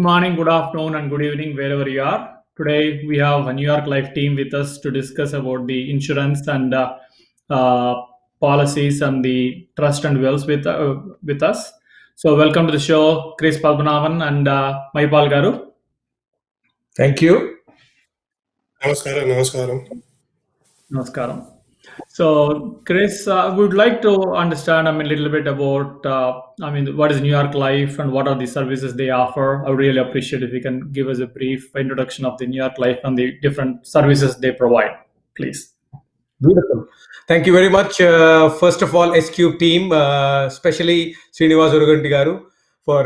morning, good afternoon, and good evening, wherever you are. Today, we have a New York Life team with us to discuss about the insurance and uh, policies and the trust and wills with us. So, welcome to the show, Chris Padmanabhan and Maipal Garu. Thank you. Namaskaram, namaskaram. Namaskaram. So, Chris, would like to understand, a little bit about, what is New York Life and what are the services they offer. I would really appreciate if you can give us a brief introduction of the New York Life and the different services they provide, please. Beautiful. Thank you very much. First of all, SQ team, especially Srinivas Uruganti Garu, for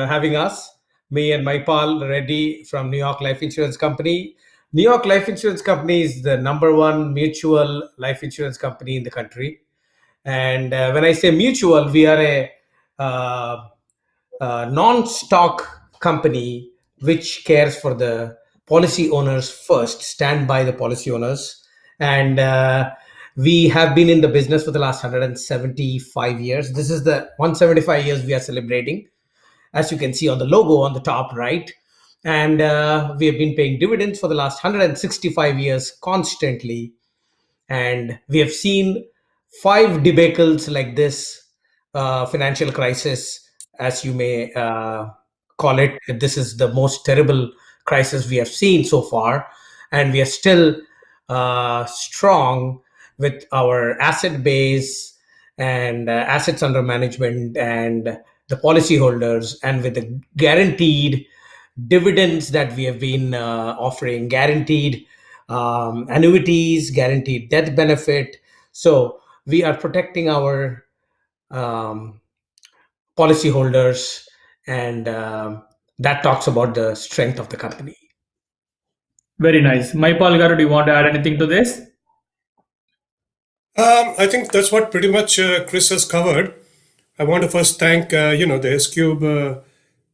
having us. Me and Maipal Reddy from New York Life Insurance Company. New York Life Insurance Company is the #1 mutual life insurance company in the country. And when I say mutual, we are a non-stock company which cares for the policy owners first, stand by the policy owners. And we have been in the business for the last 175 years. This is the 175 years we are celebrating, as you can see on the logo on the top right. And we have been paying dividends for the last 165 years constantly. And we have seen 5 debacles like this financial crisis, as you may call it. This is the most terrible crisis we have seen so far. And we are still strong with our asset base and assets under management and the policyholders, and with the guaranteed dividends that we have been offering, guaranteed annuities, guaranteed death benefit. So we are protecting our um, policyholders, and that talks about the strength of the company. Very nice. Maipal Garu, do you want to add anything to this? I think that's what pretty much Chris has covered. I want to first thank the S-Cube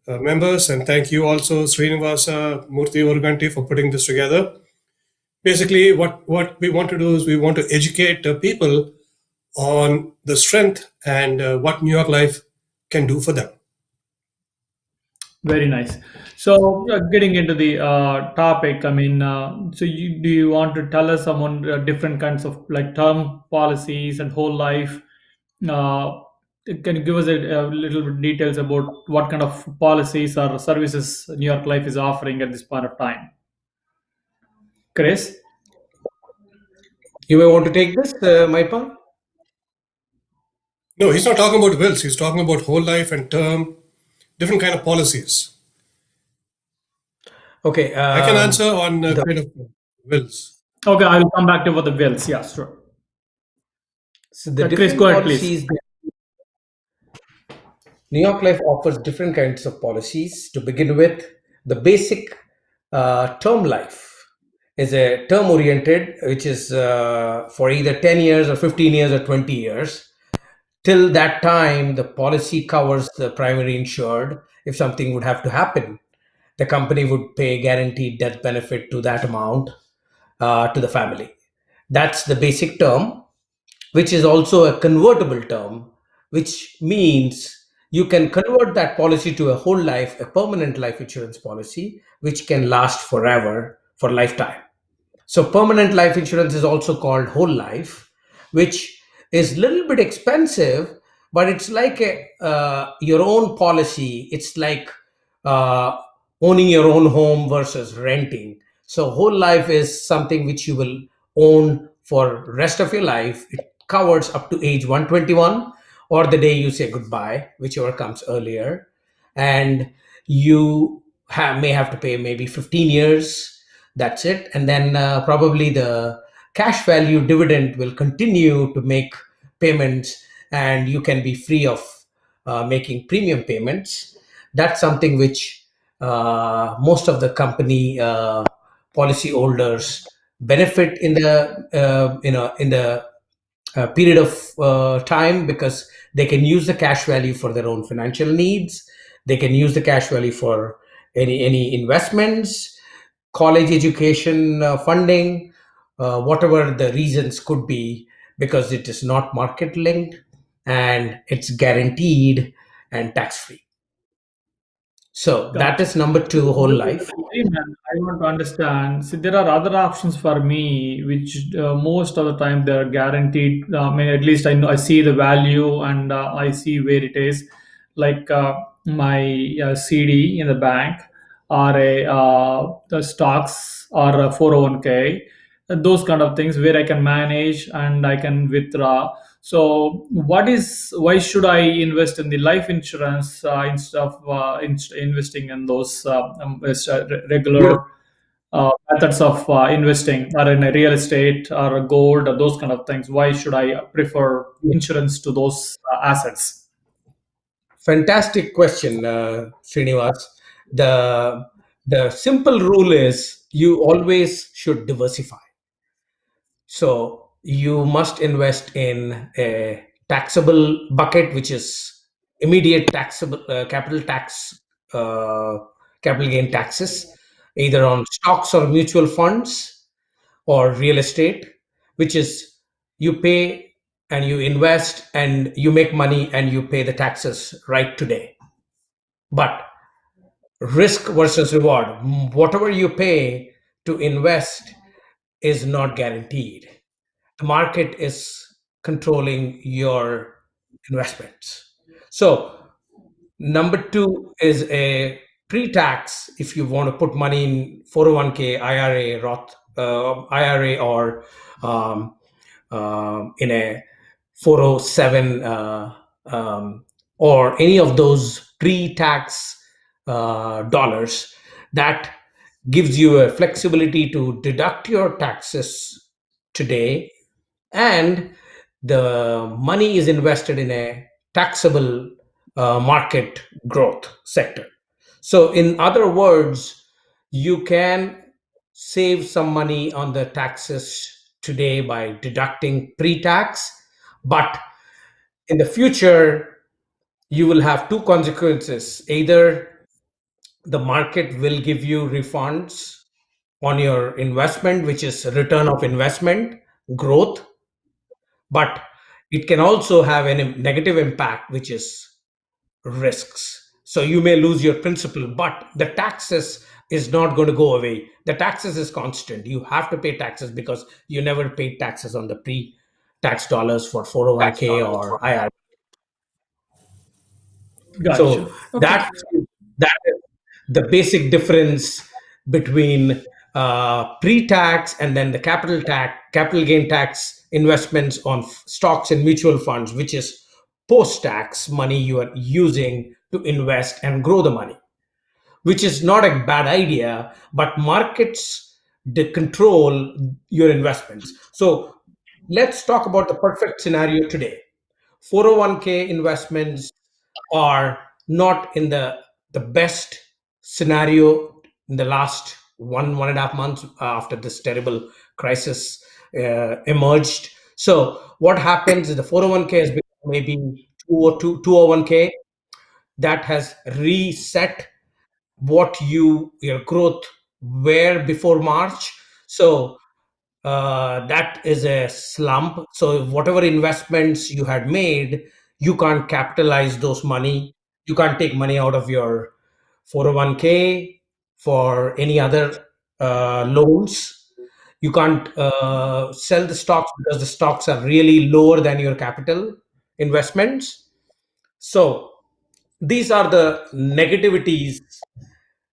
members, and thank you also, Srinivasa Murthy Urganti, for putting this together. Basically, what we want to do is we want to educate people on the strength and what New York Life can do for them. Very nice. So, getting into the topic, do you want to tell us some different kinds of like term policies and whole life? Uh, can you give us a little bit details about what kind of policies or services New York Life is offering at this point of time? Chris? You may want to take this, Maipal? No, he's not talking about wills. He's talking about whole life and term, different kind of policies. Okay. I can answer on kind of wills. Okay, I will come back to for the bills. Yeah, sure. So the Chris, different go ahead, policies, New York Life offers different kinds of policies. To begin with, the basic term life is a term oriented, which is for either 10 years or 15 years or 20 years. Till that time, the policy covers the primary insured. If something would have to happen, the company would pay guaranteed death benefit to that amount to the family. That's the basic term, which is also a convertible term, which means you can convert that policy to a whole life, a permanent life insurance policy, which can last forever, for lifetime. So permanent life insurance is also called whole life, which is a little bit expensive, but it's like your own policy. It's like uh, owning your own home versus renting. So whole life is something which you will own for rest of your life. It covers up to age 121 or the day you say goodbye, whichever comes earlier. And you may have to pay maybe 15 years. That's it. And then probably the cash value dividend will continue to make payments, and you can be free of making premium payments. That's something which most of the company policy holders benefit in the period of time, because they can use the cash value for their own financial needs. They can use the cash value for any investments, college education funding, whatever the reasons could be, because it is not market linked and it's guaranteed and tax free. So that Gotcha. is number two, whole But life. Ayman, I want to understand. See, there are other options for me, which most of the time they're guaranteed. I mean, at least I know I see the value and I see where it is. Like my CD in the bank, or the stocks, or a 401k, those kind of things where I can manage and I can withdraw. So, why should I invest in the life insurance instead of investing in those regular Beautiful. methods of investing, or in a real estate or a gold or those kind of things? Why should I prefer insurance to those assets? Fantastic question, Srinivas. The the simple rule is you always should diversify. So you must invest in a taxable bucket, which is immediate taxable uh, capital gain taxes, either on stocks or mutual funds or real estate, which is you pay and you invest and you make money and you pay the taxes right today. But risk versus reward, whatever you pay to invest is not guaranteed. The market is controlling your investments. So number two is a pre-tax. If you want to put money in 401k, IRA, Roth, IRA, or um, in a 407, or any of those pre-tax dollars, that gives you a flexibility to deduct your taxes today, and the money is invested in a taxable market growth sector. So in other words, you can save some money on the taxes today by deducting pre-tax, but in the future you will have two consequences. Either the market will give you refunds on your investment, which is return of investment growth, but it can also have a negative impact, which is risks. So you may lose your principal, but the taxes is not going to go away. The taxes is constant. You have to pay taxes because you never paid taxes on the pre-tax dollars for 401k or IRA. Gotcha. So Okay. that is the basic difference between pre-tax and then the capital gain tax investments on stocks and mutual funds, which is post-tax money you are using to invest and grow the money, which is not a bad idea, but markets control your investments. So let's talk about the perfect scenario today. 401k investments are not in the best scenario in the last 1.5 months after this terrible crisis emerged. So what happens is the 401k has become maybe 201k that has reset what your growth were before March. So that is a slump. So whatever investments you had made, you can't capitalize those money. You can't take money out of your 401k for any other loans. You can't sell the stocks because the stocks are really lower than your capital investments. So these are the negativities,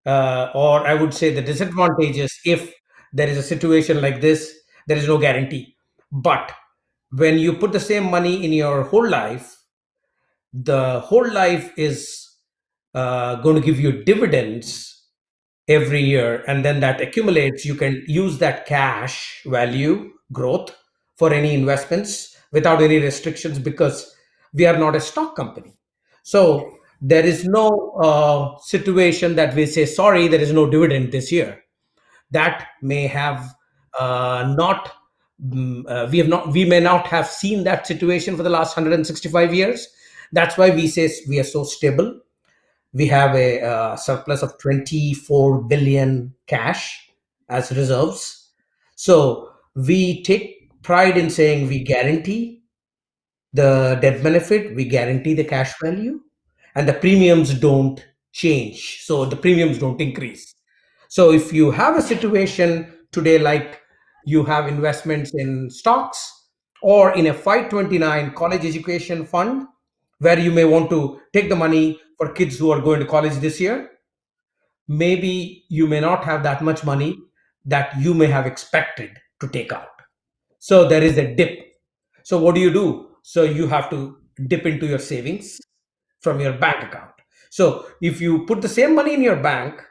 or I would say the disadvantages. If there is a situation like this, there is no guarantee. But when you put the same money in your whole life, the whole life is going to give you dividends every year, and then that accumulates. You can use that cash value growth for any investments without any restrictions, because we are not a stock company. So there is no situation that we say, sorry, there is no dividend this year. That may have not we may not have seen that situation for the last 165 years. That's why we say we are so stable. We have a surplus of 24 billion cash as reserves. So we take pride in saying we guarantee the death benefit, we guarantee the cash value, and the premiums don't change, so the premiums don't increase. So if you have a situation today like you have investments in stocks or in a 529 college education fund where you may want to take the money for kids who are going to college this year, maybe you may not have that much money that you may have expected to take out. So there is a dip. So what do you do? So you have to dip into your savings from your bank account. So if you put the same money in your bank,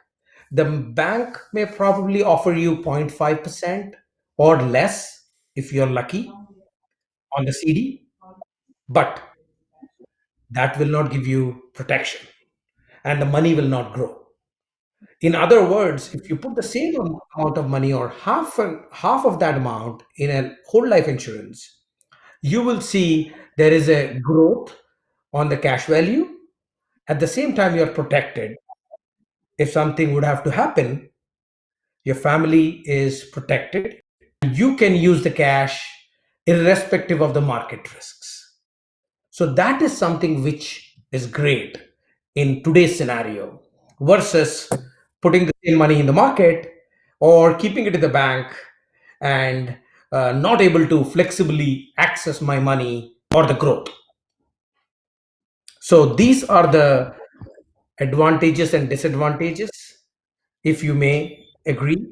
the bank may probably offer you 0.5% or less if you're lucky on the CD, but that will not give you protection and the money will not grow. In other words, if you put the same amount of money or half of that amount in a whole life insurance, you will see there is a growth on the cash value. At the same time, you're protected. If something would have to happen, your family is protected. You can use the cash irrespective of the market risks. So that is something which is great in today's scenario versus putting the same money in the market or keeping it in the bank and not able to flexibly access my money or the growth. So these are the advantages and disadvantages, if you may agree.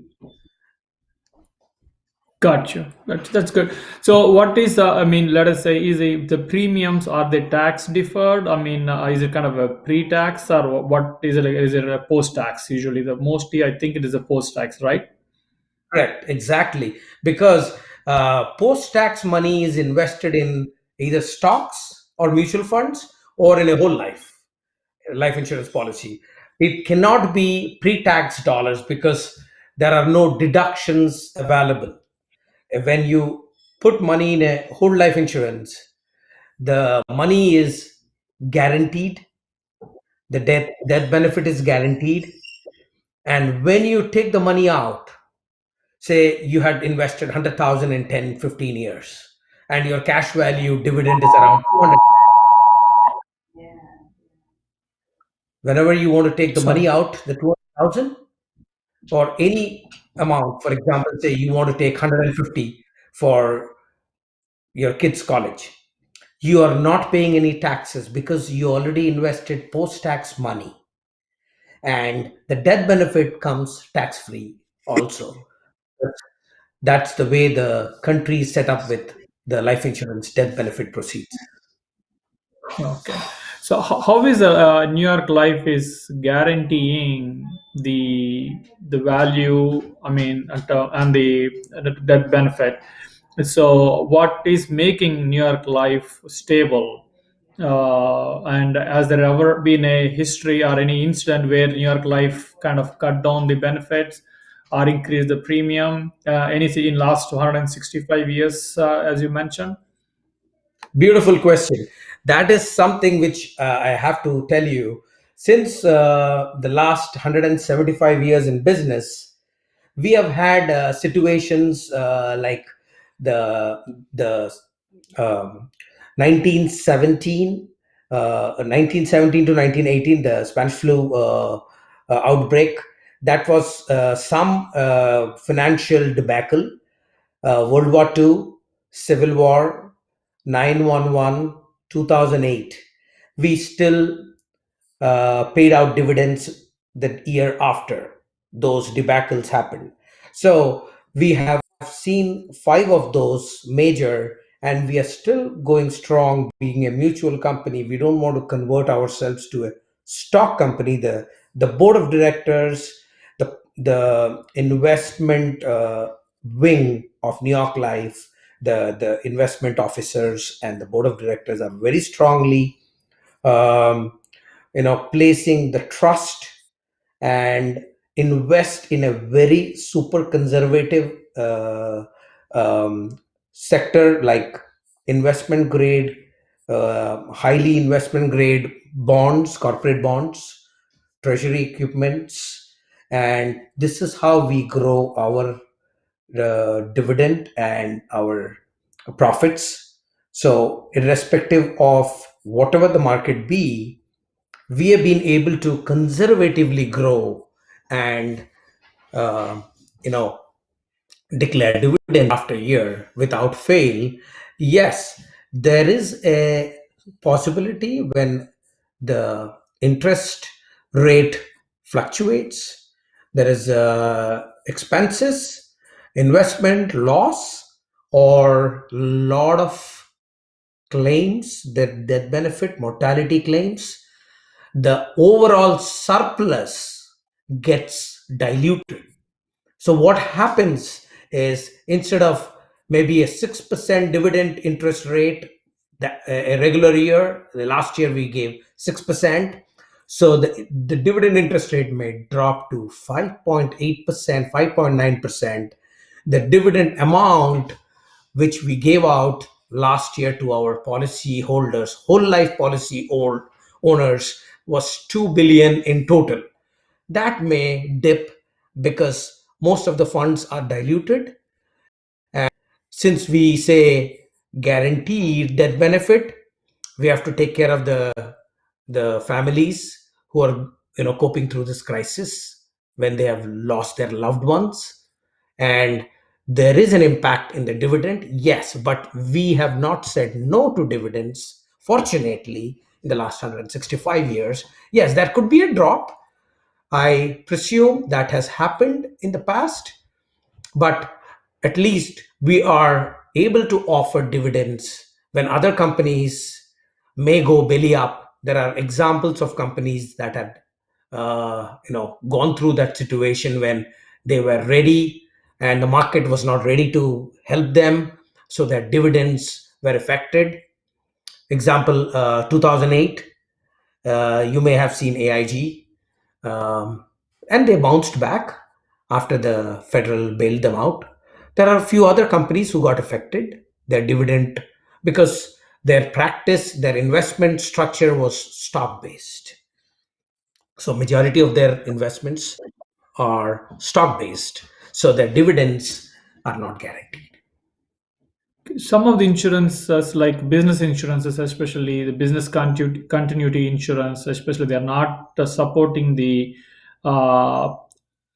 Gotcha. That's good. So, what is I mean, let us say, is the premiums, are they tax deferred? I mean, is it kind of a pre-tax, or what is it? Is it a post-tax? Usually, the mostly I think it is a post-tax, right? Correct, exactly. Because post tax money is invested in either stocks or mutual funds or in a whole life insurance policy. It cannot be pre tax dollars because there are no deductions available. When you put money in a whole life insurance, the money is guaranteed, the death benefit is guaranteed. And when you take the money out, say you had invested 100,000 in 10, 15 years, and your cash value dividend is around 200. Whenever you want to take the Sorry. money out, the 200,000 or any amount, for example, say you want to take 150 for your kids' college, you are not paying any taxes because you already invested post tax money. And the death benefit comes tax free also. That's the way the country is set up with the life insurance death benefit proceeds. Okay. So how is New York Life is guaranteeing the value? I mean, and the that benefit. So what is making New York Life stable? And has there ever been a history or any incident where New York Life kind of cut down the benefits or increased the premium? Anything in last 265 years, as you mentioned? Beautiful question. That is something which I have to tell you. Since the last 175 years in business, we have had situations like the the 1917 1917 to 1918, the Spanish flu outbreak. That was some financial debacle. World War II, Civil War, 911, 2008. We still paid out dividends the year after those debacles happened. So we have seen five of those major, and we are still going strong. Being a mutual company, we don't want to convert ourselves to a stock company. The board of directors, the investment wing of New York Life, the investment officers and the board of directors are very strongly um, placing the trust and invest in a very super conservative sector like investment grade, highly investment grade bonds, corporate bonds, treasury equipments. And this is how we grow our dividend and our profits. So irrespective of whatever the market be, we have been able to conservatively grow and uh, you know declare dividend after year without fail, yes, there is a possibility when the interest rate fluctuates, there is expenses, investment loss, or lot of claims, that death benefit, mortality claims, the overall surplus gets diluted. So what happens is, instead of maybe a 6% dividend interest rate that a regular year, the last year we gave 6%, so the dividend interest rate may drop to 5.8%, 5.9%. The dividend amount which we gave out last year to our policy holders, whole life policy owners, was 2 billion in total. That may dip because most of the funds are diluted. And since we say guaranteed death benefit, we have to take care of the families who are coping through this crisis when they have lost their loved ones. And there is an impact in the dividend, yes, but we have not said no to dividends, fortunately, in the last 165 years. Yes, there could be a drop. I presume that has happened in the past, but at least we are able to offer dividends when other companies may go belly up. There are examples of companies that had gone through that situation when they were ready and the market was not ready to help them, so their dividends were affected. Example, 2008, you may have seen AIG, um, and they bounced back after the federal bailed them out. There are a few other companies who got affected, their dividend, because their practice, their investment structure was stock based. So majority of their investments are stock based, so their dividends are not guaranteed. Some of the insurances, like business insurances, especially the business continuity insurance, especially, they are not supporting uh,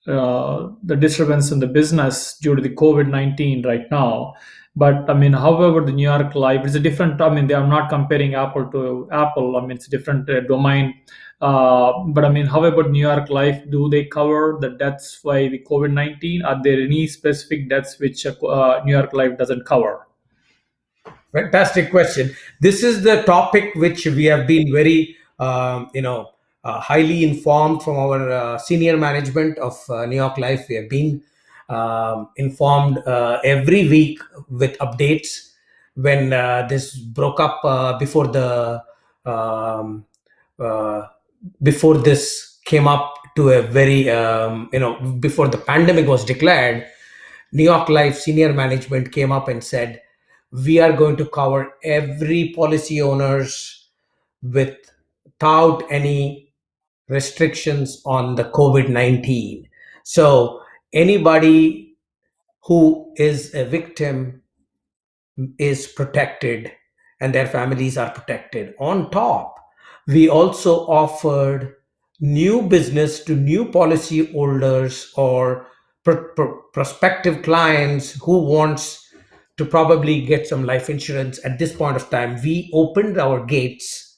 the disturbance in the business due to the COVID-19 right now. But I mean, however, the New York Life is a different. I mean, they are not comparing Apple to Apple. I mean, it's a different domain. But I mean, however, New York Life, do they cover the deaths by the COVID-19? Are there any specific deaths which New York Life doesn't cover? Fantastic question. This is the topic which we have been very, highly informed from our senior management of New York Life. We have been informed every week with updates. When this broke up um, uh, before this came up to a very, before the pandemic was declared, New York Life senior management came up and said, we are going to cover every policy owners without any restrictions on the COVID-19. So anybody who is a victim is protected and their families are protected. On top, we also offered new business to new policy holders or prospective clients who wants to probably get some life insurance. At this point of time, we opened our gates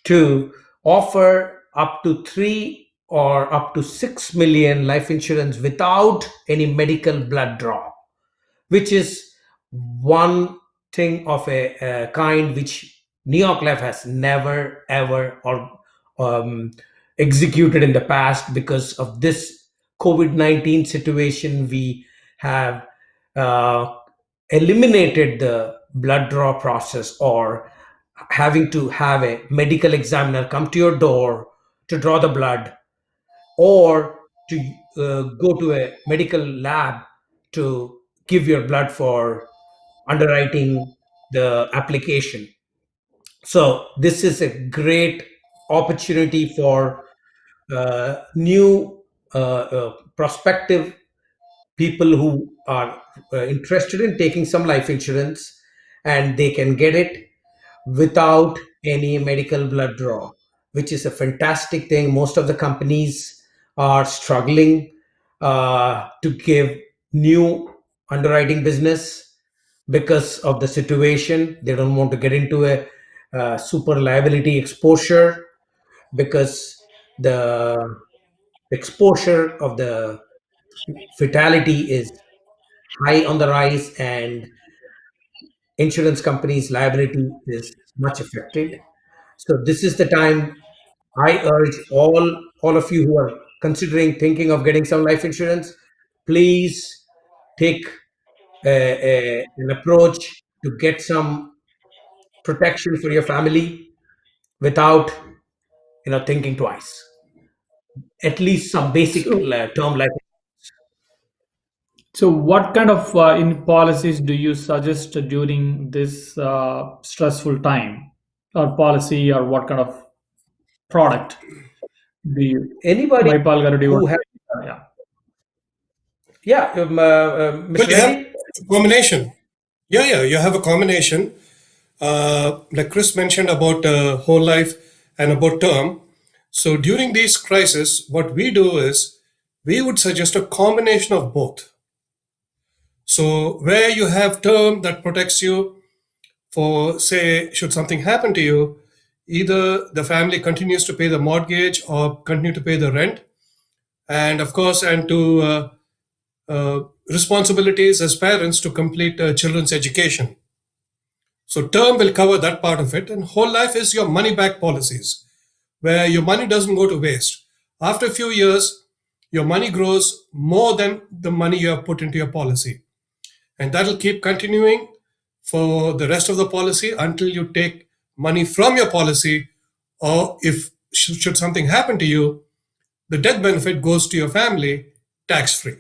to offer up to 3 or up to 6 million life insurance without any medical blood draw, which is one thing of a kind which New York Life has never ever or um, executed in the past. Because of this COVID-19 situation, we have uh, eliminated the blood draw process, or having to have a medical examiner come to your door to draw the blood, or to go to a medical lab to give your blood for underwriting the application. So this is a great opportunity for new prospective people who are interested in taking some life insurance, and they can get it without any medical blood draw. which is a fantastic thing. Most of the companies are struggling to give new underwriting business because of the situation. They don't want to get into a super liability exposure because the exposure of the fatality is high on the rise, and insurance companies' liability is much affected. So this is the time I urge all of you who are considering thinking of getting some life insurance, please take an approach to get some protection for your family without thinking twice. At least some basic So, term life. so what kind of in policies do you suggest during this stressful time, or policy, or what kind of product do you, Anybody Maipal garu, do you want who have, to, yeah. yeah, Well, Mr. you have Reddy. a combination. Yeah, yeah, you have a combination. Like Chris mentioned about whole life and about term. So during these crises, what we do is we would suggest a combination of both. So where you have term that protects you for, say, should something happen to you, either the family continues to pay the mortgage or continue to pay the rent, and of course, and to responsibilities as parents to complete children's education. So term will cover that part of it, and whole life is your money back policies, where your money doesn't go to waste. After a few years, your money grows more than the money you have put into your policy, and that'll keep continuing for the rest of the policy until you take money from your policy, or if should something happen to you, the death benefit goes to your family tax free.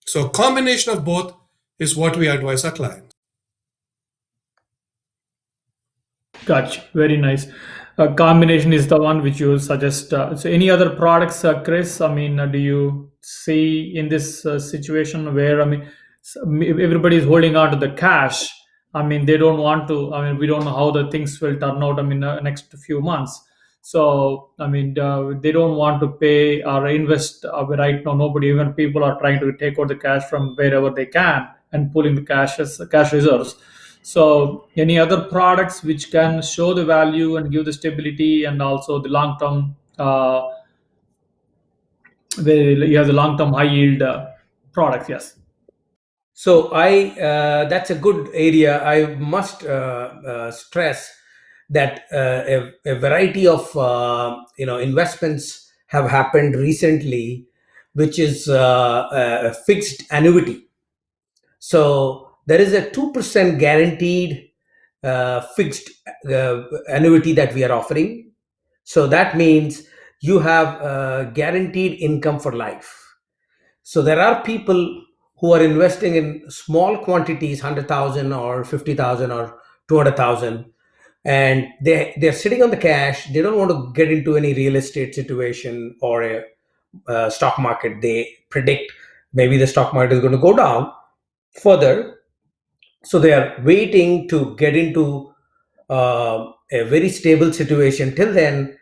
So a combination of both is what we advise our clients. Gotcha. Very nice. Combination is the one which you suggest. So, any other products, Chris? I mean, do you see in this situation where, I mean, everybody is holding on to the cash? I mean, they don't want to. I mean, we don't know how the things will turn out. I mean, next few months. So, I mean, they don't want to pay or invest right now. Nobody, even people, are trying to take out the cash from wherever they can and pulling the cash reserves. So, any other products which can show the value and give the stability and also the long term, where you have the long term high yield products? Yes. So that's a good area. I must stress that a variety of investments have happened recently, which is a fixed annuity. So there is a 2% guaranteed fixed annuity that we are offering. So that means you have guaranteed income for life. So there are people who are investing in small quantities, 100,000 or 50,000 or 200,000, and they're sitting on the cash. They don't want to get into any real estate situation or a stock market. They predict maybe the stock market is going to go down further, so they are waiting to get into a very stable situation. Till then,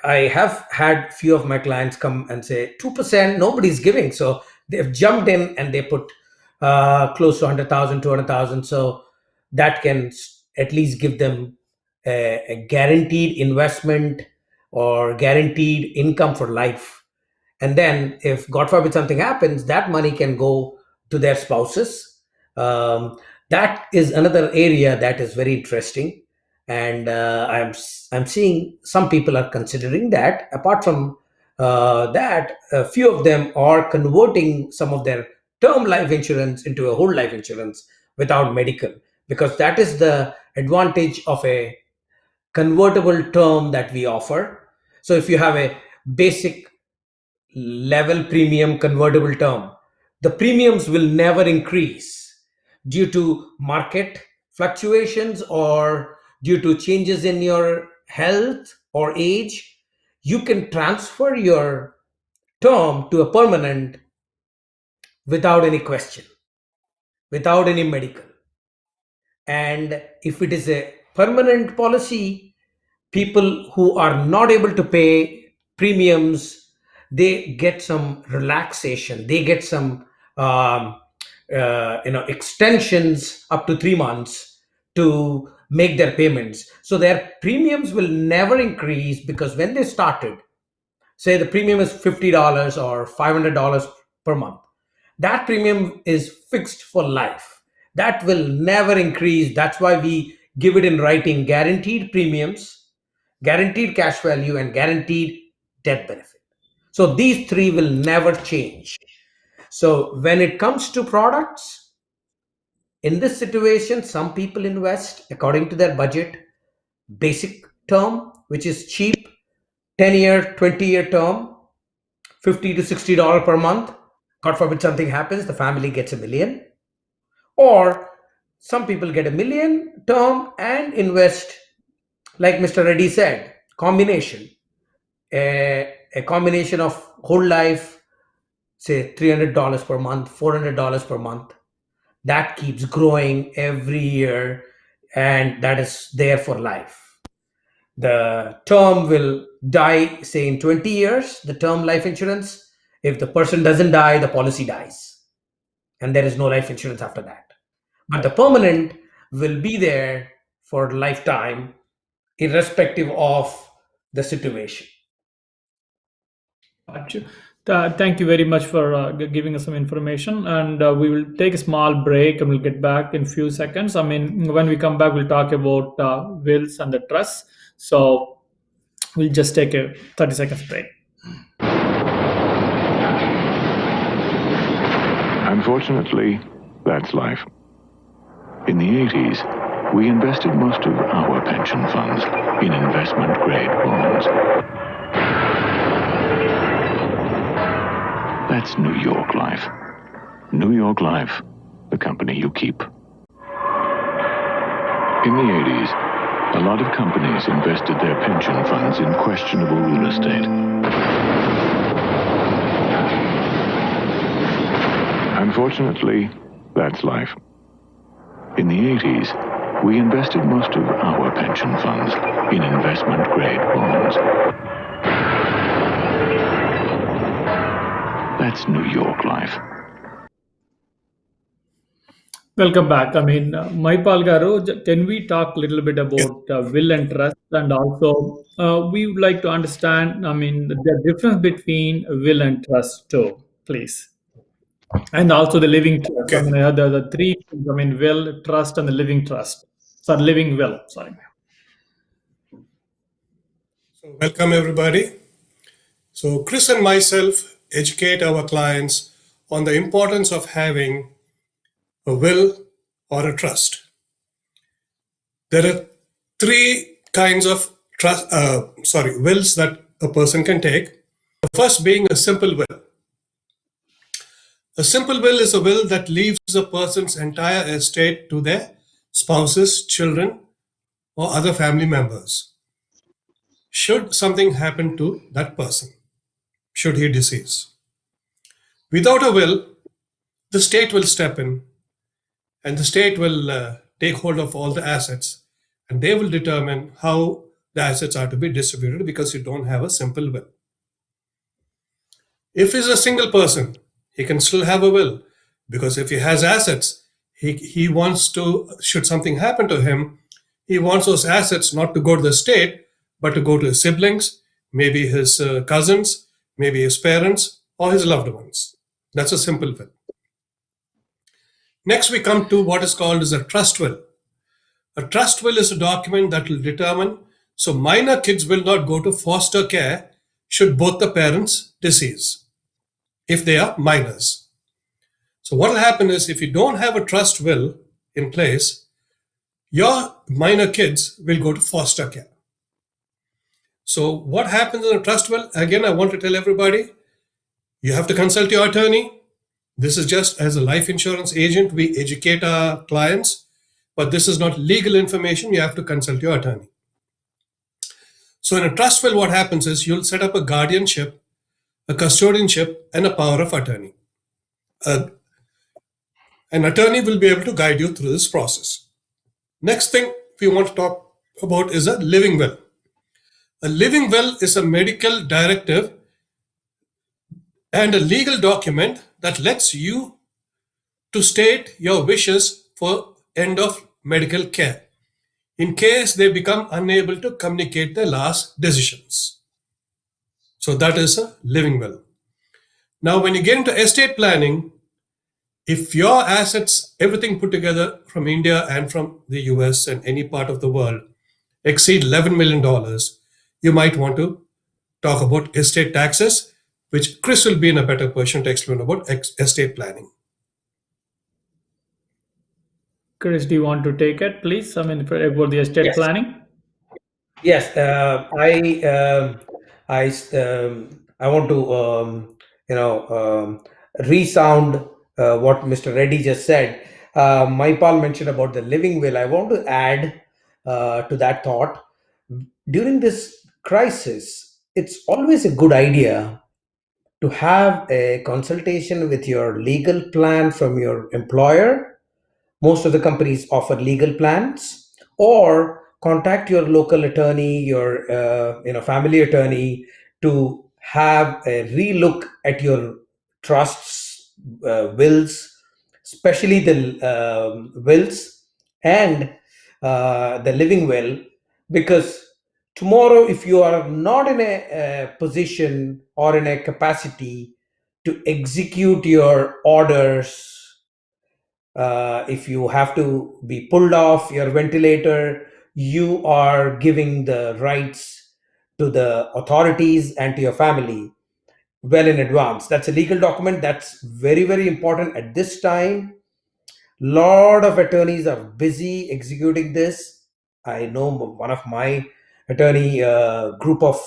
I have had few of my clients come and say 2% nobody's giving, so they've jumped in and they put close to 100,000, 200,000. So that can at least give them a guaranteed investment or guaranteed income for life. And then if god forbid something happens, that money can go to their spouses. That is another area that is very interesting, and I'm seeing some people are considering that. Apart from that, a few of them are converting some of their term life insurance into a whole life insurance without medical, because that is the advantage of a convertible term that we offer. So if you have a basic level premium convertible term, the premiums will never increase due to market fluctuations or due to changes in your health or age. You can transfer your term to a permanent without any question, without any medical. And if it is a permanent policy, people who are not able to pay premiums, they get some relaxation, they get some um, extensions up to 3 months to make their payments, so their premiums will never increase, because when they started, say the premium is $50 or $500 per month, that premium is fixed for life. That will never increase. That's why we give it in writing: guaranteed premiums, guaranteed cash value, and guaranteed death benefit. So these three will never change. So when it comes to products, in this situation, some people invest according to their budget: basic term, which is cheap, 10-year, 20-year term, $50 to $60 per month. God forbid something happens, the family gets $1 million. Or some people get $1 million term and invest, like Mr. Reddy said, combination, a combination of whole life, say $300 per month, $400 per month. That keeps growing every year, and that is there for life. The term will die, say in 20 years, the term life insurance. If the person doesn't die, the policy dies, and there is no life insurance after that. But the permanent will be there for lifetime, irrespective of the situation. Gotcha. Thank you very much for giving us some information, and we will take a small break and we'll get back in few seconds. I mean, when we come back, we'll talk about wills and the trust. So we'll just take a 30 seconds break. Unfortunately, that's life. In the 80s, we invested most of our pension funds in investment-grade bonds. That's New York Life. New York Life, the company you keep. In the 80s, a lot of companies invested their pension funds in questionable real estate. Unfortunately, that's life. In the 80s, we invested most of our pension funds in investment-grade bonds. That's New York Life. Welcome back. I mean, Maipal Garu, can we talk a little bit about will and trust? And also, we would like to understand, I mean, the difference between will and trust too, please. And also the living trust. I Okay. mean, the three things, I mean, will, trust, and the living trust. Sorry, living will. Sorry. So welcome everybody. So Chris and myself educate our clients on the importance of having a will or a trust. There are three kinds of wills that a person can take. The first being a simple will. A simple will is a will that leaves a person's entire estate to their spouses, children, or other family members. Should something happen to that person, should he decease. Without a will, the state will step in, and the state will take hold of all the assets, and they will determine how the assets are to be distributed, because you don't have a simple will. If he's a single person, he can still have a will, because if he has assets, he wants to, should something happen to him, he wants those assets not to go to the state, but to go to his siblings, maybe his cousins, maybe his parents, or his loved ones. That's a simple will. Next, we come to what is called as a trust will. A trust will is a document that will determine, so minor kids will not go to foster care should both the parents decease, if they are minors. So what will happen is, if you don't have a trust will in place, your minor kids will go to foster care. So what happens in a trust will? Again, I want to tell everybody, you have to consult your attorney. This is just as a life insurance agent, we educate our clients, but this is not legal information. You have to consult your attorney. So in a trust will, what happens is you'll set up a guardianship, a custodianship, and a power of attorney. An attorney will be able to guide you through this process. Next thing we want to talk about is a living will. A living will is a medical directive and a legal document that lets you to state your wishes for end of medical care in case they become unable to communicate their last decisions. So that is a living will. Now, when you get into estate planning, if your assets, everything put together from India and from the US and any part of the world, exceed $11 million, you might want to talk about estate taxes, which Chris will be in a better position to explain about estate planning. Chris, do you want to take it, please? I mean, about the estate Yes. planning. Yes, I want to resound what Mr. Reddy just said. Maipal mentioned about the living will. I want to add to that thought. During this crisis, it's always a good idea to have a consultation with your legal plan from your employer. Most of the companies offer legal plans, or contact your local attorney, your family attorney, to have a relook at your trusts, wills, especially the wills and the living will, because tomorrow, if you are not in a position or in a capacity to execute your orders, if you have to be pulled off your ventilator, you are giving the rights to the authorities and to your family well in advance. That's a legal document that's very, very important at this time. Lot of attorneys are busy executing this. I know one of my attorney group of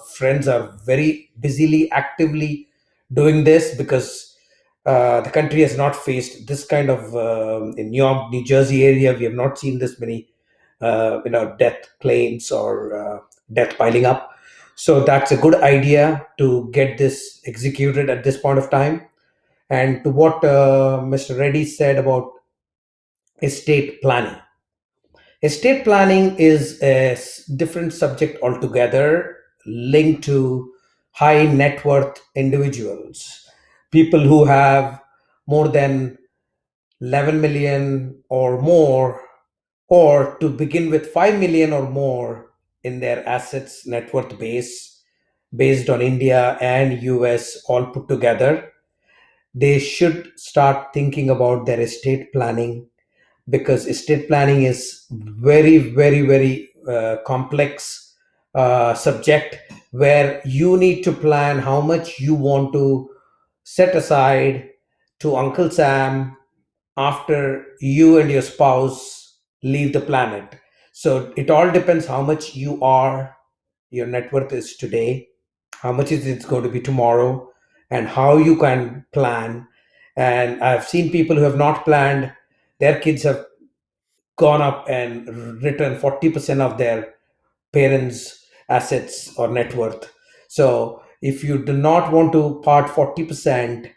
friends are very busily, actively doing this, because the country has not faced this kind of in New York, New Jersey area. We have not seen this many death claims or death piling up. So that's a good idea to get this executed at this point of time. And to what Mr. Reddy said about estate planning. Estate planning is a different subject altogether, linked to high net worth individuals, people who have more than 11 million or more, or to begin with 5 million or more in their assets net worth base, based on India and US all put together. They should start thinking about their estate planning, because estate planning is very, very, very complex subject, where you need to plan how much you want to set aside to Uncle Sam after you and your spouse leave the planet. So it all depends how much your net worth is today, how much is it going to be tomorrow, and how you can plan. And I've seen people who have not planned. Their kids have gone up and written 40% of their parents' assets or net worth. So if you do not want to part 40%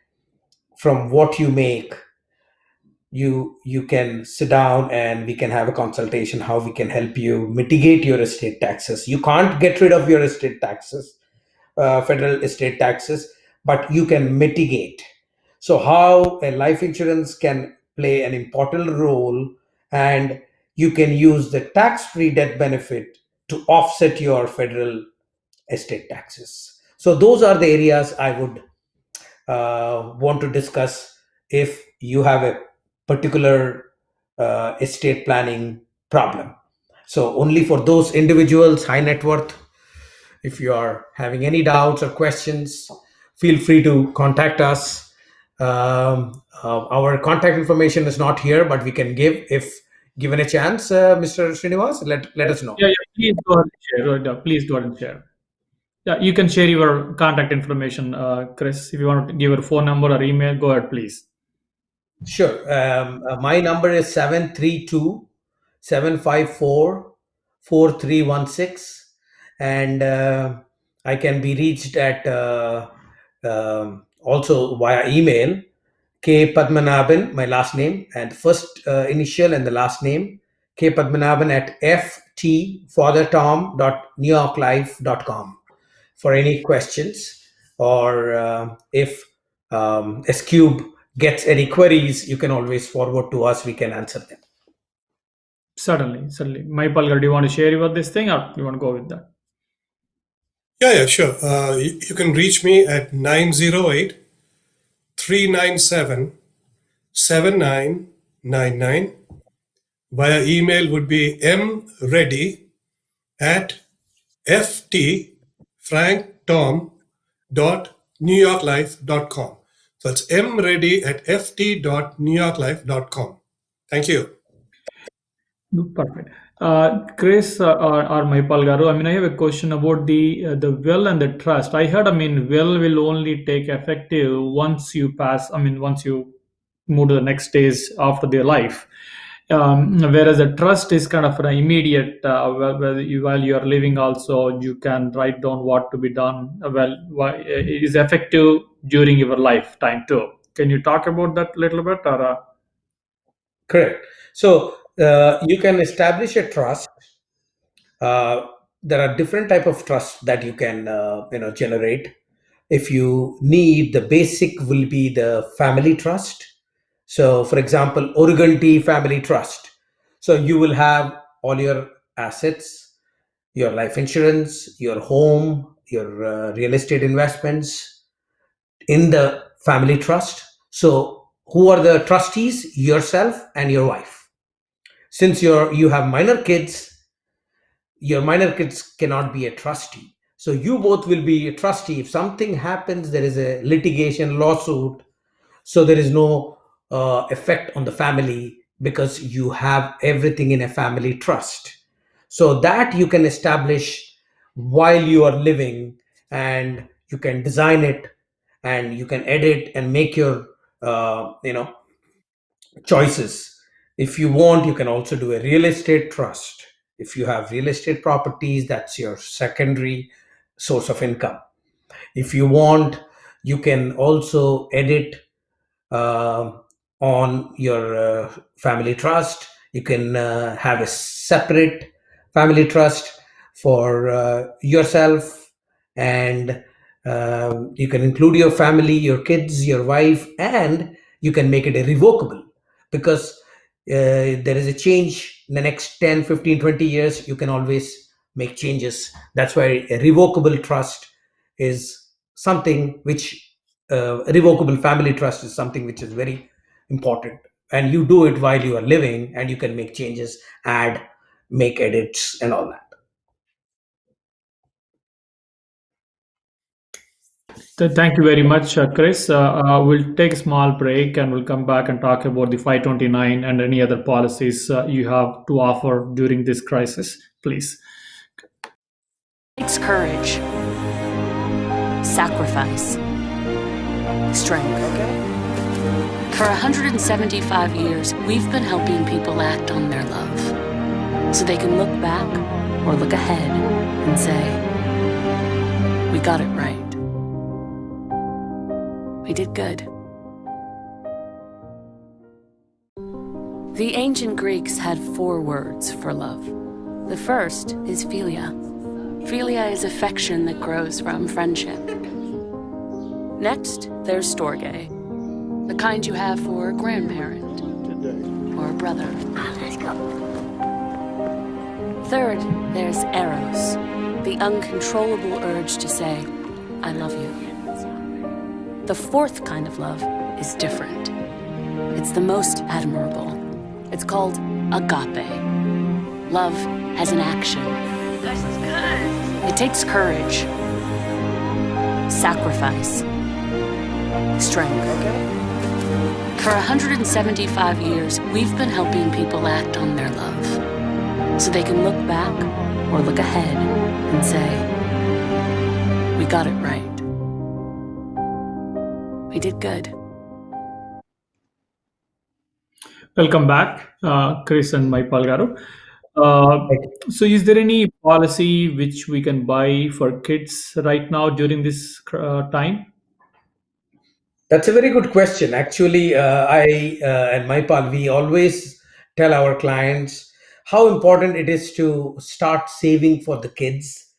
from what you make, you can sit down and we can have a consultation how we can help you mitigate your estate taxes. You can't get rid of your estate taxes, federal estate taxes, but you can mitigate. So, how a life insurance can play an important role, and you can use the tax free death benefit to offset your federal estate taxes. So, those are the areas I would want to discuss if you have a particular estate planning problem. So, only for those individuals, high net worth. If you are having any doubts or questions, feel free to contact us. Our contact information is not here, but we can give if given a chance. Mr. Srinivas, let us know. Yeah, yeah. Please go ahead and share. Please go ahead and share. Yeah, you can share your contact information, Chris. If you want to give your phone number or email, go ahead, please. Sure. My number is 732-754-4316, and I can be reached at also via email. K Padmanabhan, my last name, and first initial and the last name, K Padmanabhan at ftfathertom.newyorklife.com for any questions, or if S-Cube gets any queries, you can always forward to us. We can answer them. Certainly, certainly. Maipal garu, do you want to share about this thing, or you want to go with that? Yeah, sure. You can reach me at 908 397 7999. Via email would be mreddy at ftfranktom.newyorklife.com. So it's mreddy at ft.newyorklife.com. Thank you. Perfect. Chris or Maipal garu, I mean, I have a question about the will and the trust. I heard, I mean, will only take effective once you pass. I mean, once you move to the next stage after their life. Whereas a trust is kind of an immediate. While you are living, also you can write down what to be done. It is effective during your lifetime too. Can you talk about that a little bit, or? Correct. So you can establish a trust. There are different type of trust that you can generate. If you need, the basic will be the family trust. So for example, Oruganti family trust. So you will have all your assets, your life insurance, your home, your real estate investments in the family trust. So who are the trustees? Yourself and your wife. Since you have minor kids, your minor kids cannot be a trustee. So you both will be a trustee. If something happens, there is a litigation lawsuit, so there is no effect on the family because you have everything in a family trust. So that you can establish while you are living, and you can design it, and you can edit and make your choices. If you want, you can also do a real estate trust. If you have real estate properties, that's your secondary source of income. If you want, you can also edit uh, on your family trust. You can have a separate family trust for yourself, and you can include your family, your kids, your wife, and you can make it irrevocable, because there is a change in the next 10, 15, 20 years. You can always make changes. That's why a revocable trust is something which revocable family trust is something which is very important, and you do it while you are living, and you can make changes, add, make edits, and all that. Thank you very much, Chris. We'll take a small break and we'll come back and talk about the 529 and any other policies you have to offer during this crisis, please. Takes courage, sacrifice, strength. For 175 years, we've been helping people act on their love so they can look back or look ahead and say, we got it right. We did good. The ancient Greeks had 4 words for love. The first is philia. Philia is affection that grows from friendship. Next, there's storge, the kind you have for a grandparent or a brother. Let's go. Third, there's eros, the uncontrollable urge to say, I love you. The fourth kind of love is different. It's the most admirable. It's called agape. Love has an action. This is good. It takes courage, sacrifice, strength. For 175 years, we've been helping people act on their love so they can look back or look ahead and say, we got it right. We did good. Welcome back, Chris and Maipal garu. So, is there any policy which we can buy for kids right now during this time? That's a very good question. Actually, I and Maipal, we always tell our clients how important it is to start saving for the kids.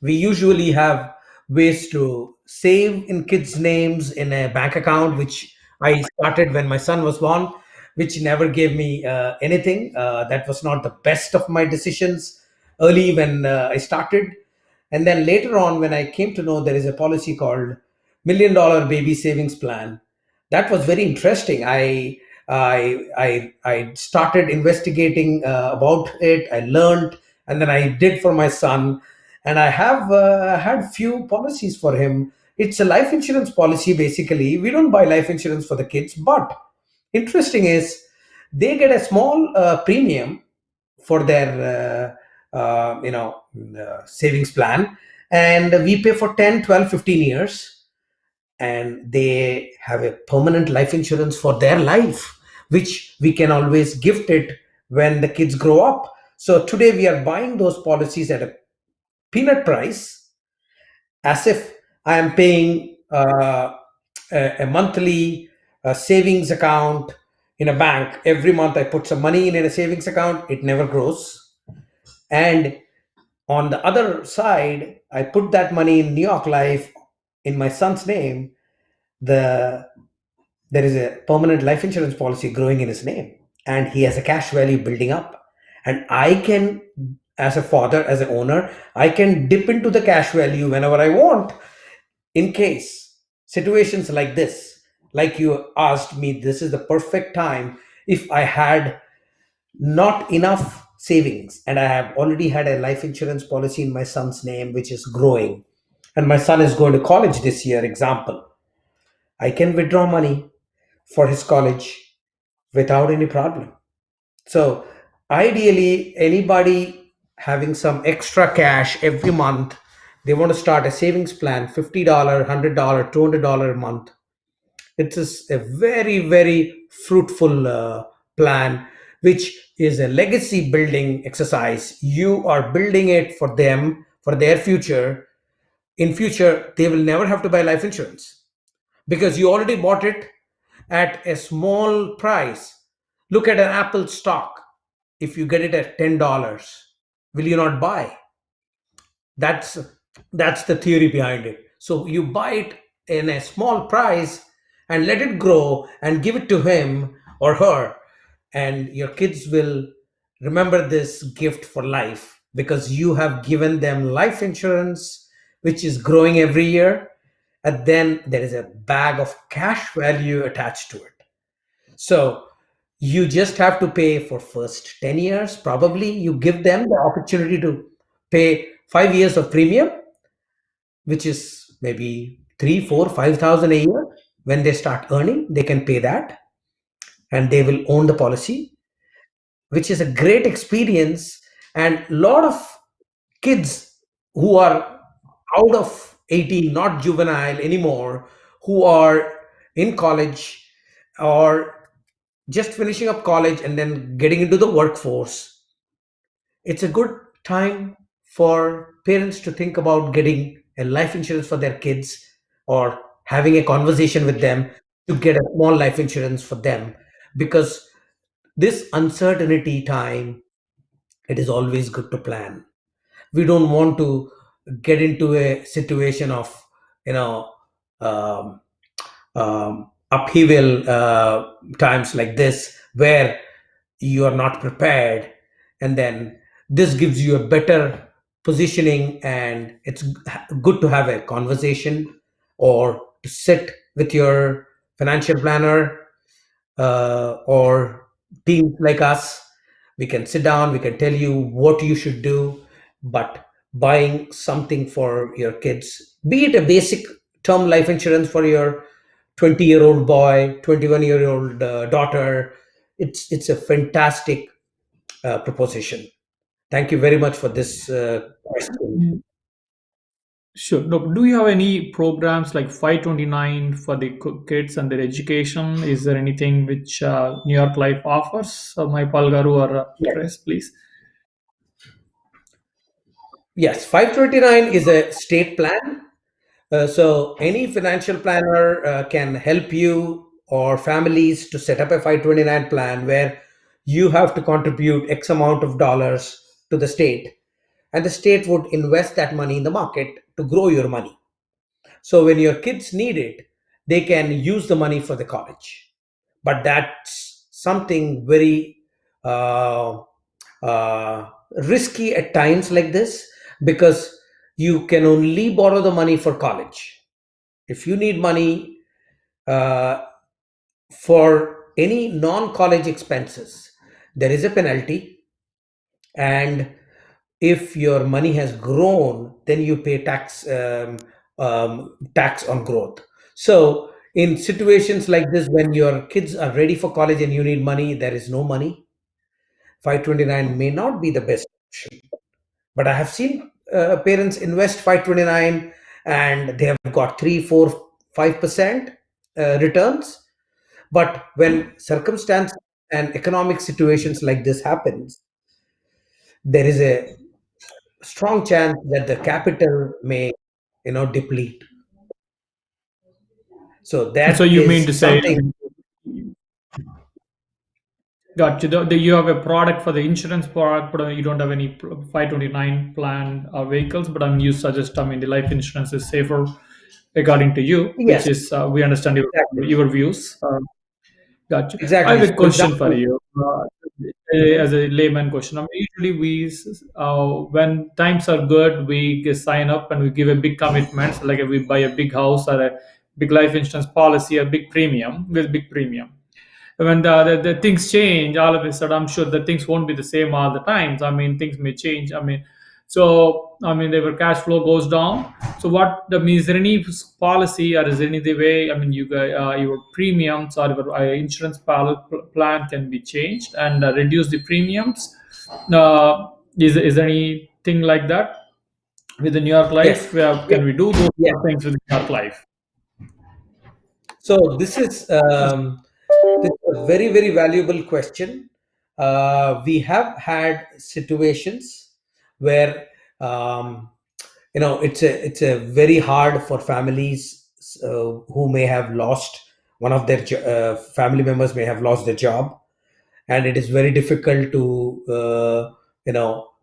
We usually have ways to save in kids' names in a bank account, which I started when my son was born, which never gave me anything. That was not the best of my decisions early when I started. And then later on, when I came to know there is a policy called $1 million baby savings plan, that was very interesting. I started investigating about it. I learned, and then I did for my son, and I have had few policies for him. It's a life insurance policy. Basically, we don't buy life insurance for the kids, but interesting is they get a small premium for their savings plan, and we pay for 10, 12, 15 years, and they have a permanent life insurance for their life, which we can always gift it when the kids grow up. So today we are buying those policies at a peanut price, as if I am paying a monthly savings account in a bank. Every month I put some money in a savings account, it never grows. And on the other side, I put that money in New York Life in my son's name. The There is a permanent life insurance policy growing in his name, and he has a cash value building up. And I can, as a father, as an owner, I can dip into the cash value whenever I want, in case situations like this, like you asked me, this is the perfect time. If I had not enough savings and I have already had a life insurance policy in my son's name, which is growing, and my son is going to college this year, example, I can withdraw money for his college without any problem. So, ideally, anybody having some extra cash every month, they want to start a savings plan, $50, $100, $200 a month. It is a very, very fruitful plan, which is a legacy building exercise. You are building it for them, for their future. In future, they will never have to buy life insurance because you already bought it at a small price. Look at an Apple stock. If you get it at $10, will you not buy? That's that's the theory behind it. So you buy it in a small price and let it grow and give it to him or her, and your kids will remember this gift for life because you have given them life insurance, which is growing every year, and then there is a bag of cash value attached to it. So you just have to pay for first 10 years. Probably you give them the opportunity to pay 5 years of premium, which is maybe 3, 4, 5,000 a year. When they start earning, they can pay that, and they will own the policy, which is a great experience. And a lot of kids who are out of 18, not juvenile anymore, who are in college or just finishing up college and then getting into the workforce, it's a good time for parents to think about getting a life insurance for their kids or having a conversation with them to get a small life insurance for them, because this uncertainty time, it is always good to plan. We don't want to get into a situation of, you know um, upheaval times like this, where you are not prepared, and then this gives you a better positioning. And it's good to have a conversation or to sit with your financial planner, or teams like us. We can sit down, we can tell you what you should do. But buying something for your kids, be it a basic term life insurance for your 20-year-old boy, 21-year-old daughter, it's a fantastic proposition. Thank you very much for this question. Mm, sure. No, do you have any programs like 529 for the kids and their education? Is there anything which New York Life offers? My Palgaru or Yes, Chris, please. yes, 529 is a state plan. So any financial planner can help you or families to set up a 529 plan where you have to contribute X amount of dollars to the state, and the state would invest that money in the market to grow your money. So when your kids need it, they can use the money for the college. But that's something very uh, uh, risky at times like this, because you can only borrow the money for college. If you need money uh, for any non-college expenses, there is a penalty, and if your money has grown, then you pay tax on growth. So in situations like this, when your kids are ready for college and you need money, there is no money. 529 may not be the best option, but I have seen parents invest 529 and they have got 3, 4, 5% returns. But when circumstance and economic situations like this happens, there is a strong chance that the capital may, deplete. So So that you mean to is say, something. got you. You have a product for the insurance product, but you don't have any 529 plan vehicles. But you suggest, the life insurance is safer, according to you, which Yes, is we understand exactly. your views. Gotcha. I Exactly. have a So for question for example, you. As a layman question, usually when times are good, we sign up and we give a big commitment, so like we buy a big house or a big life insurance policy, a big premium with big premium. When the things change, all of a sudden, I'm sure that things won't be the same all the times. Things may change. Their cash flow goes down. So what is there any policy or is there any way? You guys, your premiums or your insurance plan can be changed and reduce the premiums. Is there anything like that with the New York yes, Life? yeah, Can we do those yeah. things with New York Life? So this is a very, very valuable question. We have had situations where it's a very hard for families who may have lost one of their family members may have lost their job, and it is very difficult to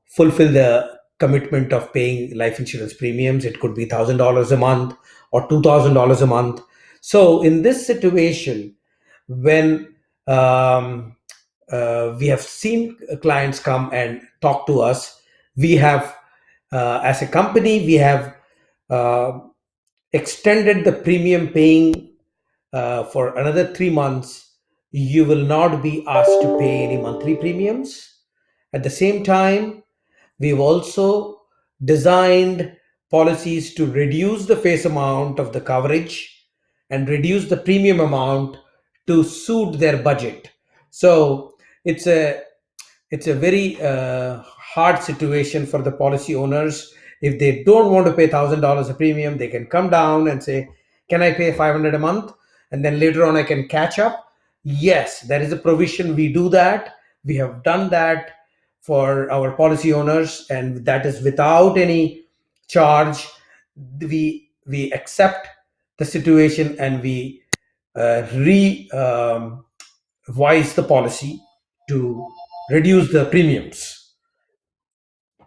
fulfill the commitment of paying life insurance premiums. It could be $1,000 a month or $2,000 a month. So in this situation, when we have seen clients come and talk to us, we have as a company, we have uh, extended the premium paying for another 3 months. You will not be asked to pay any monthly premiums. At the same time, we've also designed policies to reduce the face amount of the coverage and reduce the premium amount to suit their budget. So it's a it's a very hard situation for the policy owners. If they don't want to pay $1,000 a premium, they can come down and say, "Can I pay 500 a month, and then later on I can catch up?" Yes, there is a provision. We do that. We have done that for our policy owners, and that is without any charge. We accept the situation and we revise the policy to reduce the premiums.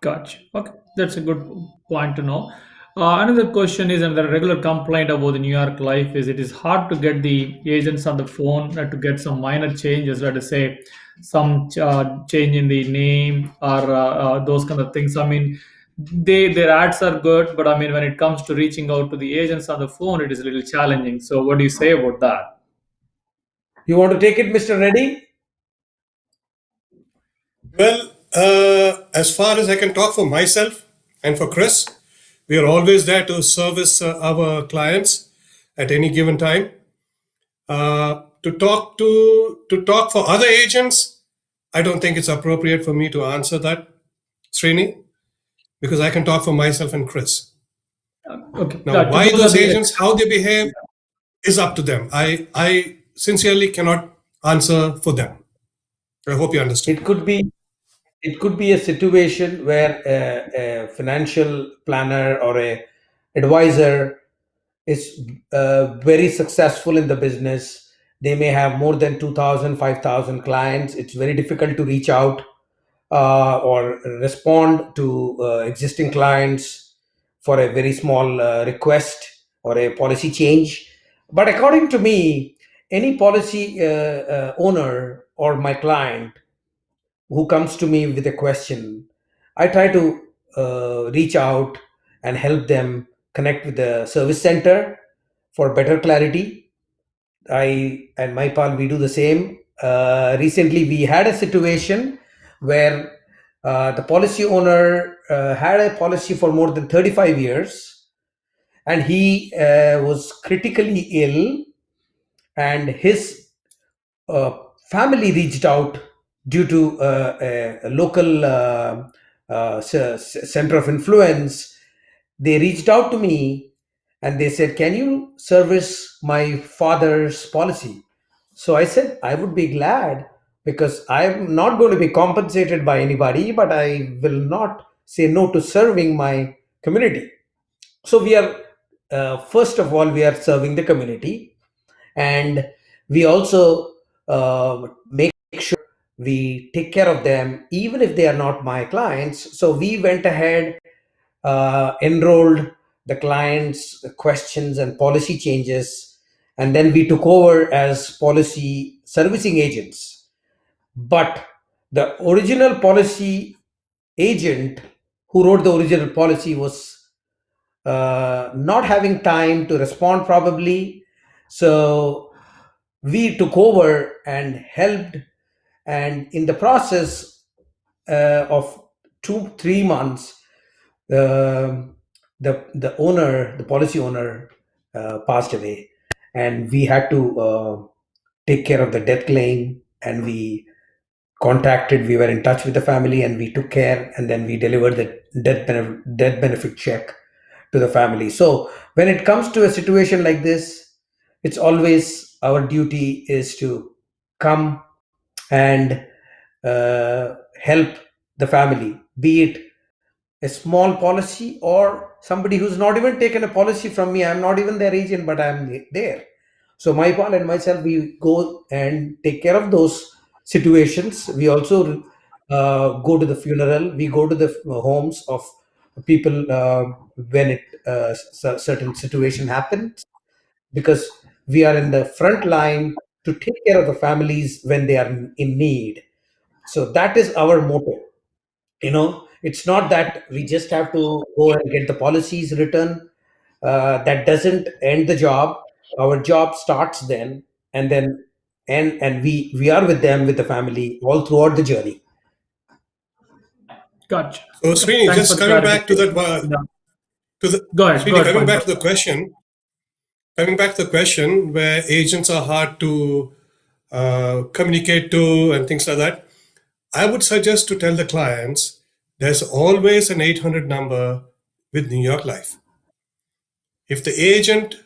Gotcha. Okay, that's a good point to know. Another question is, and the regular complaint about the New York Life is it is hard to get the agents on the phone to get some minor changes, let us say some change in the name or those kind of things. Their ads are good, but when it comes to reaching out to the agents on the phone, it is a little challenging. So, what do you say about that? You want to take it, Mr. Reddy? Well, as far as I can talk for myself and for Chris, we are always there to service our clients at any given time. To talk for other agents, I don't think it's appropriate for me to answer that, Srini, because I can talk for myself and Chris. Okay, Now, to why those are those the agents, how they behave, is up to them. I sincerely cannot answer for them. I hope you understand. It could be it could be a situation where a financial planner or a advisor is very successful in the business. They may have more than 2,000, 5,000 clients. It's very difficult to reach out or respond to existing clients for a very small request or a policy change. But according to me, any policy owner or my client who comes to me with a question, I try to reach out and help them connect with the service center for better clarity. I and my pal, we do the same. Recently, we had a situation where the policy owner had a policy for more than 35 years, and he was critically ill, and his uh, family reached out due to a local center of influence. They reached out to me and they said, "Can you service my father's policy?" So I said, "I would be glad, because I'm not going to be compensated by anybody, but I will not say no to serving my community." So we are, first of all, we are serving the community, and we also make sure we take care of them even if they are not my clients. So we went ahead, enrolled the clients' questions and policy changes, and then we took over as policy servicing agents. But the original policy agent who wrote the original policy was not having time to respond, probably. So we took over and helped, and in the process of 2 3 months, um the policy owner, passed away, and we had to take care of the death claim, and we were in touch with the family, and we took care, and then we delivered the death benefit check to the family. So when it comes to a situation like this, it's always our duty is to come and help the family, be it a small policy or somebody who's not even taken a policy from me. I'm not even their agent, but I'm there. So my Paul and myself, we go and take care of those situations. We also go to the funeral. We go to the homes of people when certain situation happens, because we are in the front line to take care of the families when they are in need. So that is our motto. It's not that we just have to go and get the policies written. That doesn't end the job. Our job starts then, and then and we are with them, with the family, all throughout the journey. Gotcha. So, Srini, Thanks for just the coming back to clarification. that, Yeah. to the Go Srini, ahead, coming Point. back to the question, where agents are hard to communicate to and things like that, I would suggest to tell the clients there's always an 800 number with New York Life. If the agent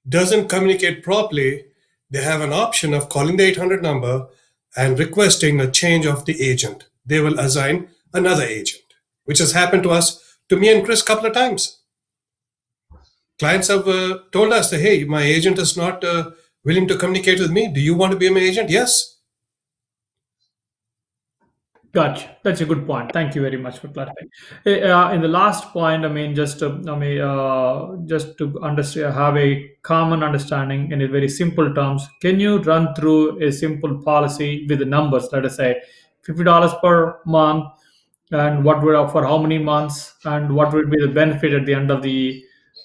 doesn't communicate properly, they have an option of calling the 800 number and requesting a change of the agent. They will assign another agent, which has happened to me and Chris a couple of times. Clients have told us that, hey, my agent is not willing to communicate with me. Do you want to be my agent? Yes. Gotcha. That's a good point. Thank you very much for clarifying. In the last point, I mean, just to understand, have a common understanding in a very simple terms. Can you run through a simple policy with the numbers? Let us say $50 per month, and what would for how many months, and what would be the benefit at the end of the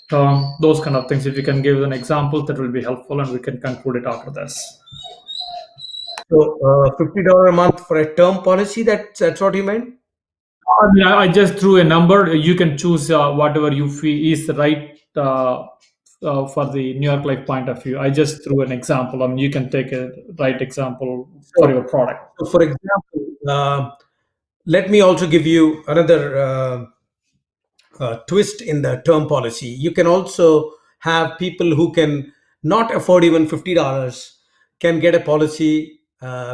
term? Those kind of things. If you can give an example, that will be helpful, and we can conclude it after this. So $50 a month for a term policy. That's what you meant. I mean, I just threw a number. You can choose whatever you feel is the right for the New York Life point of view. I just threw an example. I mean, you can take a right example for So, your product. for example, let me also give you another twist in the term policy. You can also have people who can not afford even $50 can get a policy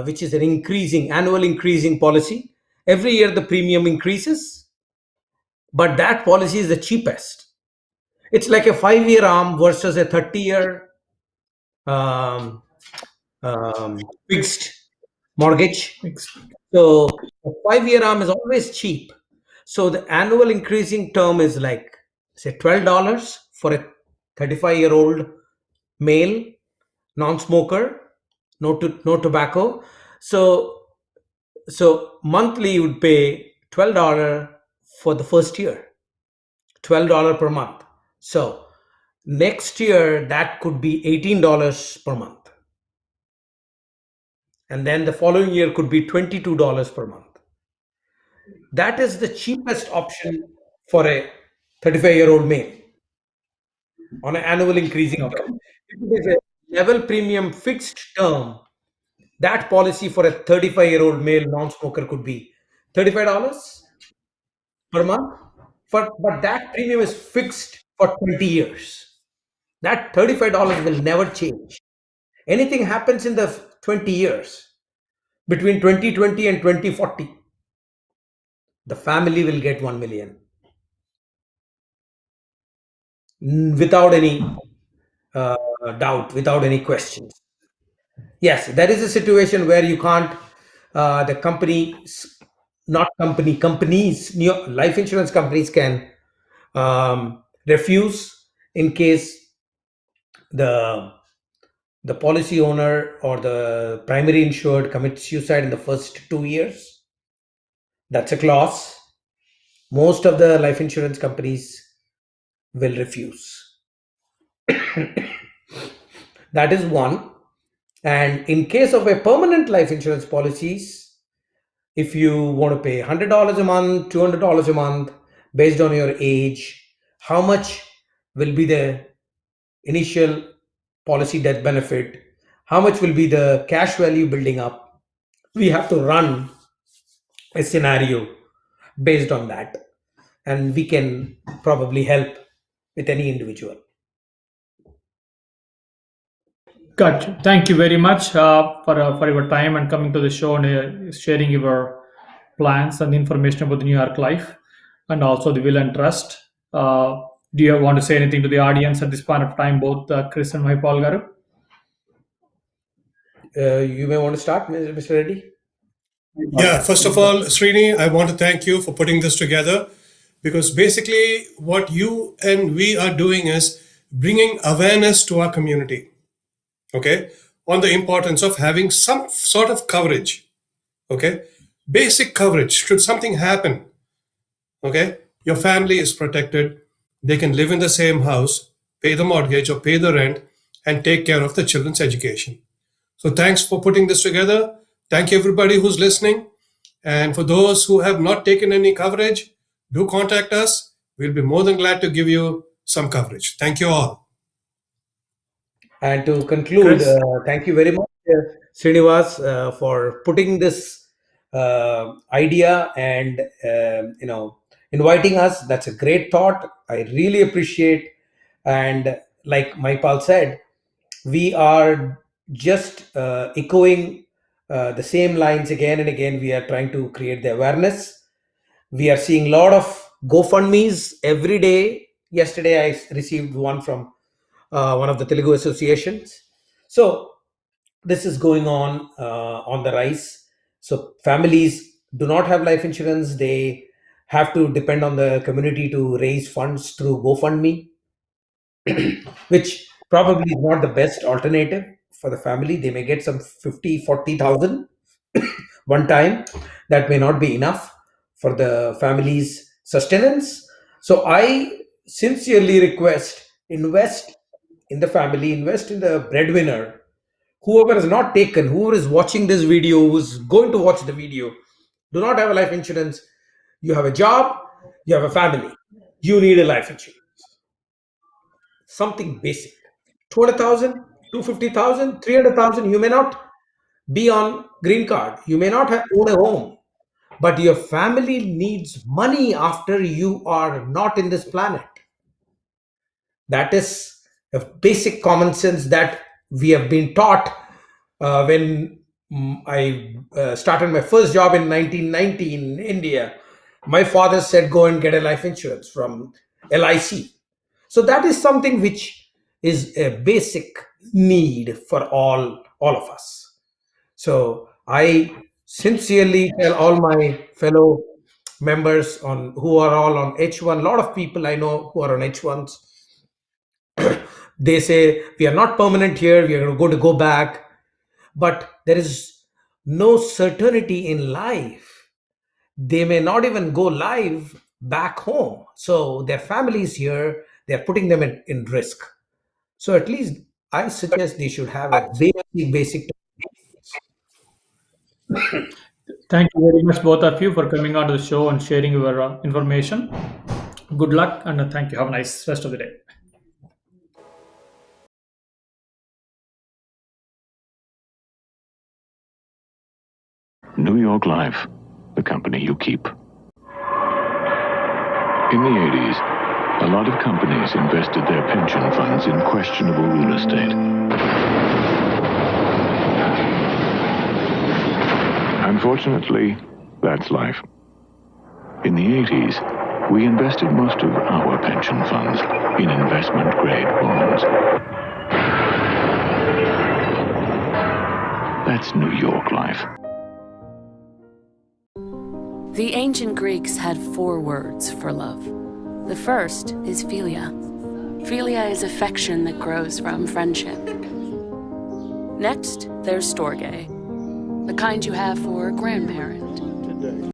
which is an annual increasing policy. Every year the premium increases, but that policy is the cheapest. It's like a 5-year arm versus a 30-year um, fixed mortgage. Ex- So a 5-year arm is always cheap. So the annual increasing term is like, say, $12 for a 35-year-old male, non-smoker, no tobacco. So monthly you would pay $12 for the first year, $12 per month. So next year that could be $18 per month, and then the following year could be $22 per month. That is the cheapest option for a 35-year-old male on an annual increasing okay. term. If it is a level premium fixed term, that policy for a 35-year-old male non-smoker could be $35 per month. But that premium is fixed for 20 years. That $35 will never change. Anything happens in the 20 years, between 2020 and 2040, the family will get 1 million without any uh, doubt, without any questions. Yes, there is a situation where you can't, the companies, not company, companies, life insurance companies can refuse in case the the policy owner or the primary insured commits suicide in the first 2 years. That's a clause. Most of the life insurance companies will refuse. That is one. And in case of a permanent life insurance policies, if you want to pay $100 a month, $200 a month, based on your age, how much will be the initial policy death benefit? How much will be the cash value building up? We have to run a scenario based on that, and we can probably help with any individual. Gotcha. Thank you very much for your time and coming to the show and sharing your plans and information about the New York Life and also the will and trust. Do you want to say anything to the audience at this point of time, both Chris and Mahipal Garu? You may want to start, Mr. Reddy. Yeah, first of all, Srini, I want to thank you for putting this together, because basically what you and we are doing is bringing awareness to our community, okay, on the importance of having some sort of coverage, okay, basic coverage. Should something happen, okay, your family is protected. They can live in the same house, pay the mortgage or pay the rent, and take care of the children's education. So thanks for putting this together. Thank you everybody who's listening. And for those who have not taken any coverage, do contact us. We'll be more than glad to give you some coverage. Thank you all. And to conclude, Chris? thank you very much, Srinivas, for putting this idea and inviting us. That's a great thought. I really appreciate. And like Maipal said, we are just echoing the same lines again and again. We are trying to create the awareness. We are seeing a lot of GoFundMe's every day. Yesterday, I received one from one of the Telugu associations. So this is going on the rise. So families do not have life insurance. They have to depend on the community to raise funds through GoFundMe, which probably is not the best alternative for the family. They may get some 50, 40,000 one time. That may not be enough for the family's sustenance. So I sincerely request, invest in the family, invest in the breadwinner. Whoever has not taken, whoever is watching this video, who's going to watch the video, do not have a life insurance. You have a job, you have a family, you need a life insurance. Something basic. 200,000, 250,000, 300,000. You may not be on green card. You may not own a home, but your family needs money after you are not in this planet. That is a basic common sense that we have been taught when I started my first job in 1990 in India. My father said, go and get a life insurance from LIC. So that is something which is a basic need for all all of us. So I sincerely tell all my fellow members on who are all on H1. A lot of people I know who are on H1s, they say we are not permanent here. We are going to go back, but there is no certainty in life. They may not even go live back home. So their families here, they're putting them in risk. So at least I suggest they should have a basic. Thank you very much, both of you, for coming on to the show and sharing your information. Good luck and thank you. Have a nice rest of the day. New York Life, the company you keep. In the 80s, a lot of companies invested their pension funds in questionable real estate. Unfortunately, that's life. In the 80s, we invested most of our pension funds in investment-grade bonds. That's New York Life. The ancient Greeks had 4 words for love. The first is philia. Philia is affection that grows from friendship. Next, there's storge, the kind you have for a grandparent.